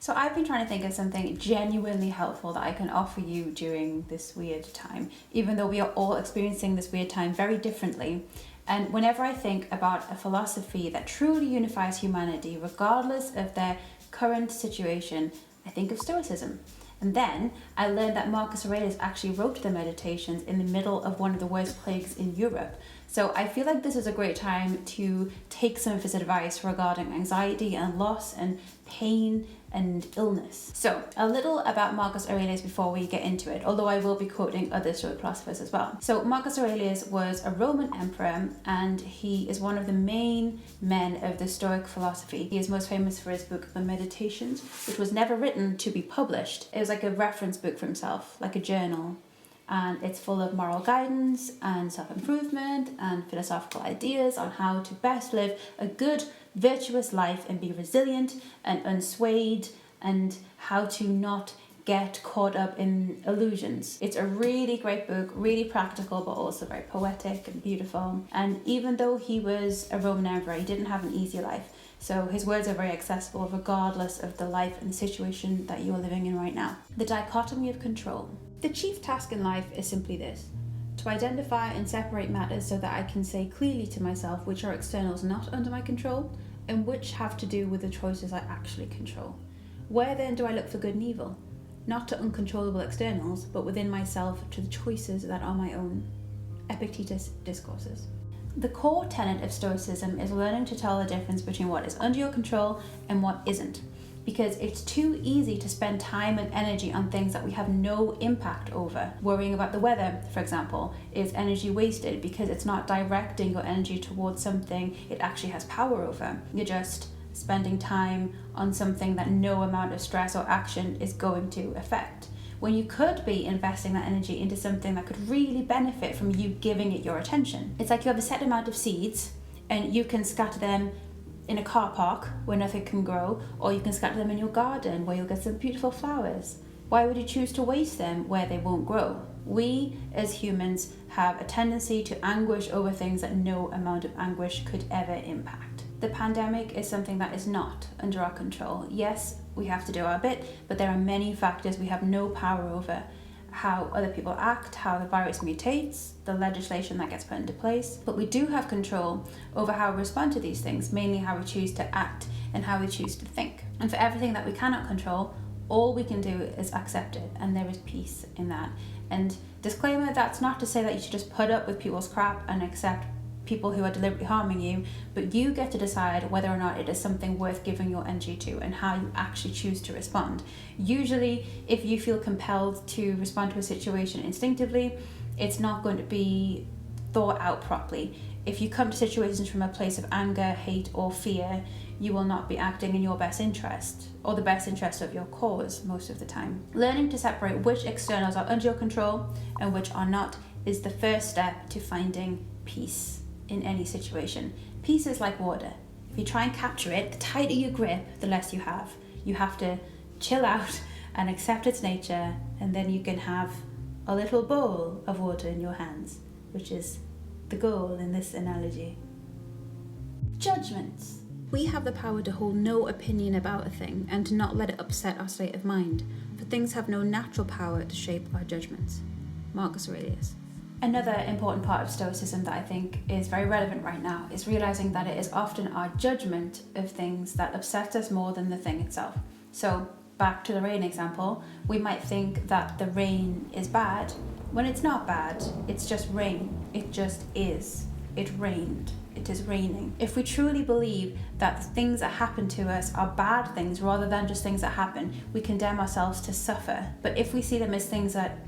So I've been trying to think of something genuinely helpful that I can offer you during this weird time, even though we are all experiencing this weird time very differently. And whenever I think about a philosophy that truly unifies humanity, regardless of their current situation, I think of Stoicism. And then I learned that Marcus Aurelius actually wrote the Meditations in the middle of one of the worst plagues in Europe. So I feel like this is a great time to take some of his advice regarding anxiety and loss and pain and illness. So a little about Marcus Aurelius before we get into it, although I will be quoting other Stoic philosophers as well. So Marcus Aurelius was a Roman emperor, and he is one of the main men of the Stoic philosophy. He is most famous for his book, The Meditations, which was never written to be published. It was like a reference book for himself, like a journal. And it's full of moral guidance and self-improvement and philosophical ideas on how to best live a good, virtuous life and be resilient and unswayed, and how to not get caught up in illusions. It's a really great book, really practical, but also very poetic and beautiful. And even though he was a Roman emperor, he didn't have an easy life. So his words are very accessible regardless of the life and the situation that you are living in right now. The dichotomy of control. The chief task in life is simply this: to identify and separate matters so that I can say clearly to myself which are externals not under my control and which have to do with the choices I actually control. Where then do I look for good and evil? Not to uncontrollable externals, but within myself to the choices that are my own. Epictetus Discourses. The core tenet of Stoicism is learning to tell the difference between what is under your control and what isn't. Because it's too easy to spend time and energy on things that we have no impact over. Worrying about the weather, for example, is energy wasted because it's not directing your energy towards something it actually has power over. You're just spending time on something that no amount of stress or action is going to affect, when you could be investing that energy into something that could really benefit from you giving it your attention. It's like you have a set amount of seeds and you can scatter them in a car park where nothing can grow, or you can scatter them in your garden where you'll get some beautiful flowers. Why would you choose to waste them where they won't grow? We as humans have a tendency to anguish over things that no amount of anguish could ever impact. The pandemic is something that is not under our control. Yes, we have to do our bit, but there are many factors we have no power over. How other people act, how the virus mutates, the legislation that gets put into place. But we do have control over how we respond to these things, mainly how we choose to act and how we choose to think. And for everything that we cannot control, all we can do is accept it, and there is peace in that. And disclaimer, that's not to say that you should just put up with people's crap and accept people who are deliberately harming you, but you get to decide whether or not it is something worth giving your energy to and how you actually choose to respond. Usually, if you feel compelled to respond to a situation instinctively, it's not going to be thought out properly. If you come to situations from a place of anger, hate, or fear, you will not be acting in your best interest or the best interest of your cause most of the time. Learning to separate which externals are under your control and which are not is the first step to finding peace in any situation. Peace is like water. If you try and capture it, the tighter you grip, the less you have. You have to chill out and accept its nature, and then you can have a little bowl of water in your hands, which is the goal in this analogy. Judgments. We have the power to hold no opinion about a thing and to not let it upset our state of mind, for things have no natural power to shape our judgments. Marcus Aurelius. Another important part of Stoicism that I think is very relevant right now is realizing that it is often our judgment of things that upsets us more than the thing itself. So back to the rain example, we might think that the rain is bad when it's not bad. It's just rain. It just is. It rained. It is raining. If we truly believe that the things that happen to us are bad things rather than just things that happen, we condemn ourselves to suffer. But if we see them as things that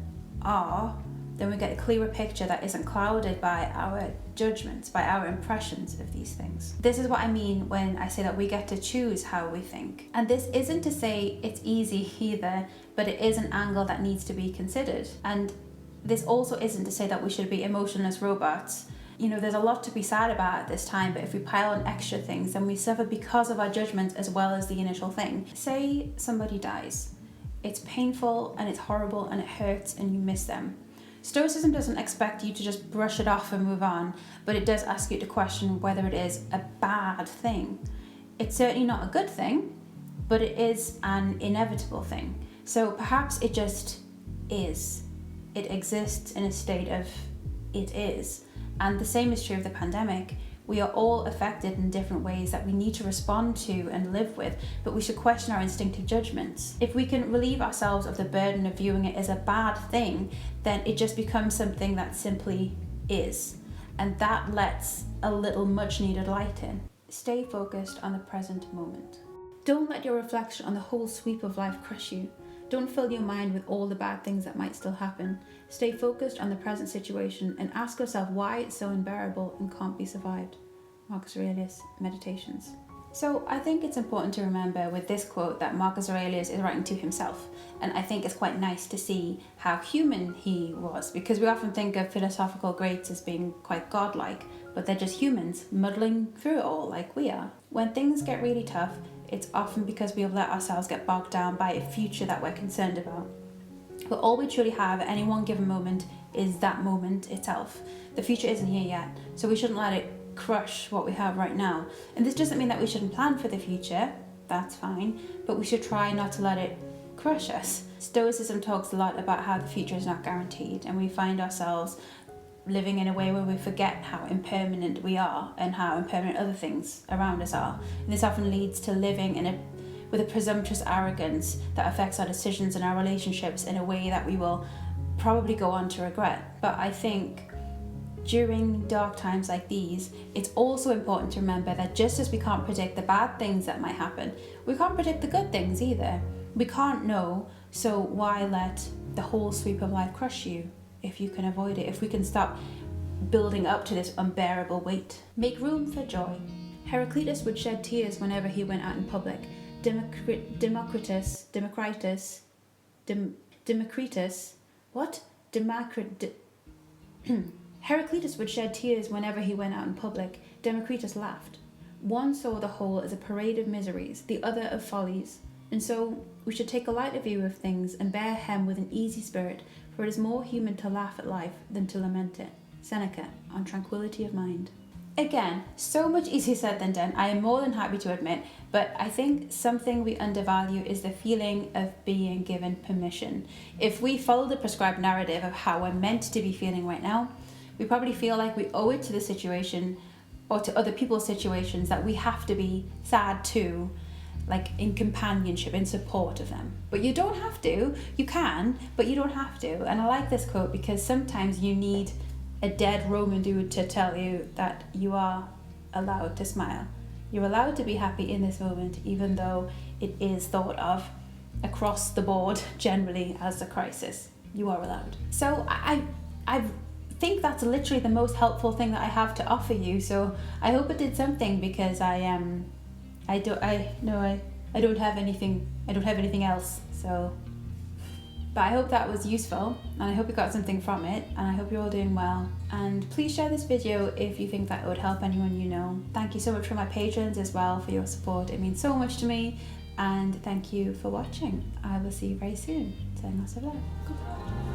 are, then we get a clearer picture that isn't clouded by our judgments, by our impressions of these things. This is what I mean when I say that we get to choose how we think. And this isn't to say it's easy either, but it is an angle that needs to be considered. And this also isn't to say that we should be emotionless robots. You know, there's a lot to be sad about at this time, but if we pile on extra things, then we suffer because of our judgments as well as the initial thing. Say somebody dies. It's painful and it's horrible and it hurts and you miss them. Stoicism doesn't expect you to just brush it off and move on, but it does ask you to question whether it is a bad thing. It's certainly not a good thing, but it is an inevitable thing. So perhaps it just is. It exists in a state of it is. And the same is true of the pandemic. We are all affected in different ways that we need to respond to and live with, but we should question our instinctive judgments. If we can relieve ourselves of the burden of viewing it as a bad thing, then it just becomes something that simply is. And that lets a little much needed light in. Stay focused on the present moment. Don't let your reflection on the whole sweep of life crush you. Don't fill your mind with all the bad things that might still happen. Stay focused on the present situation and ask yourself why it's so unbearable and can't be survived. Marcus Aurelius Meditations. So I think it's important to remember with this quote that Marcus Aurelius is writing to himself. And I think it's quite nice to see how human he was, because we often think of philosophical greats as being quite godlike, but they're just humans muddling through it all like we are. When things get really tough, it's often because we have let ourselves get bogged down by a future that we're concerned about. But all we truly have at any one given moment is that moment itself. The future isn't here yet, so we shouldn't let it crush what we have right now. And this doesn't mean that we shouldn't plan for the future, that's fine, but we should try not to let it crush us. Stoicism talks a lot about how the future is not guaranteed, and we find ourselves living in a way where we forget how impermanent we are and how impermanent other things around us are. And this often leads to living with a presumptuous arrogance that affects our decisions and our relationships in a way that we will probably go on to regret. But I think during dark times like these, it's also important to remember that just as we can't predict the bad things that might happen, we can't predict the good things either. We can't know, so why let the whole sweep of life crush you if you can avoid it, if we can stop building up to this unbearable weight. Make room for joy. Heraclitus would shed tears whenever he went out in public. Democritus, Heraclitus would shed tears whenever he went out in public. Democritus laughed. One saw the whole as a parade of miseries, the other of follies. And so we should take a lighter view of things and bear hem with an easy spirit, for it is more human to laugh at life than to lament it. Seneca, on Tranquility of Mind. Again, so much easier said than done, I am more than happy to admit, but I think something we undervalue is the feeling of being given permission. If we follow the prescribed narrative of how we're meant to be feeling right now, we probably feel like we owe it to the situation or to other people's situations that we have to be sad too, like in companionship, in support of them. But you don't have to. You can, but you don't have to. And I like this quote because sometimes you need a dead Roman dude to tell you that you are allowed to smile. You're allowed to be happy in this moment, even though it is thought of across the board generally as a crisis. You are allowed. So I think that's literally the most helpful thing that I have to offer you. So I hope it did something, because I don't have anything else. So, but I hope that was useful, and I hope you got something from it, and I hope you're all doing well. And please share this video if you think that it would help anyone you know. Thank you so much for my patrons as well for your support. It means so much to me, and thank you for watching. I will see you very soon. Sending lots of love. Goodbye.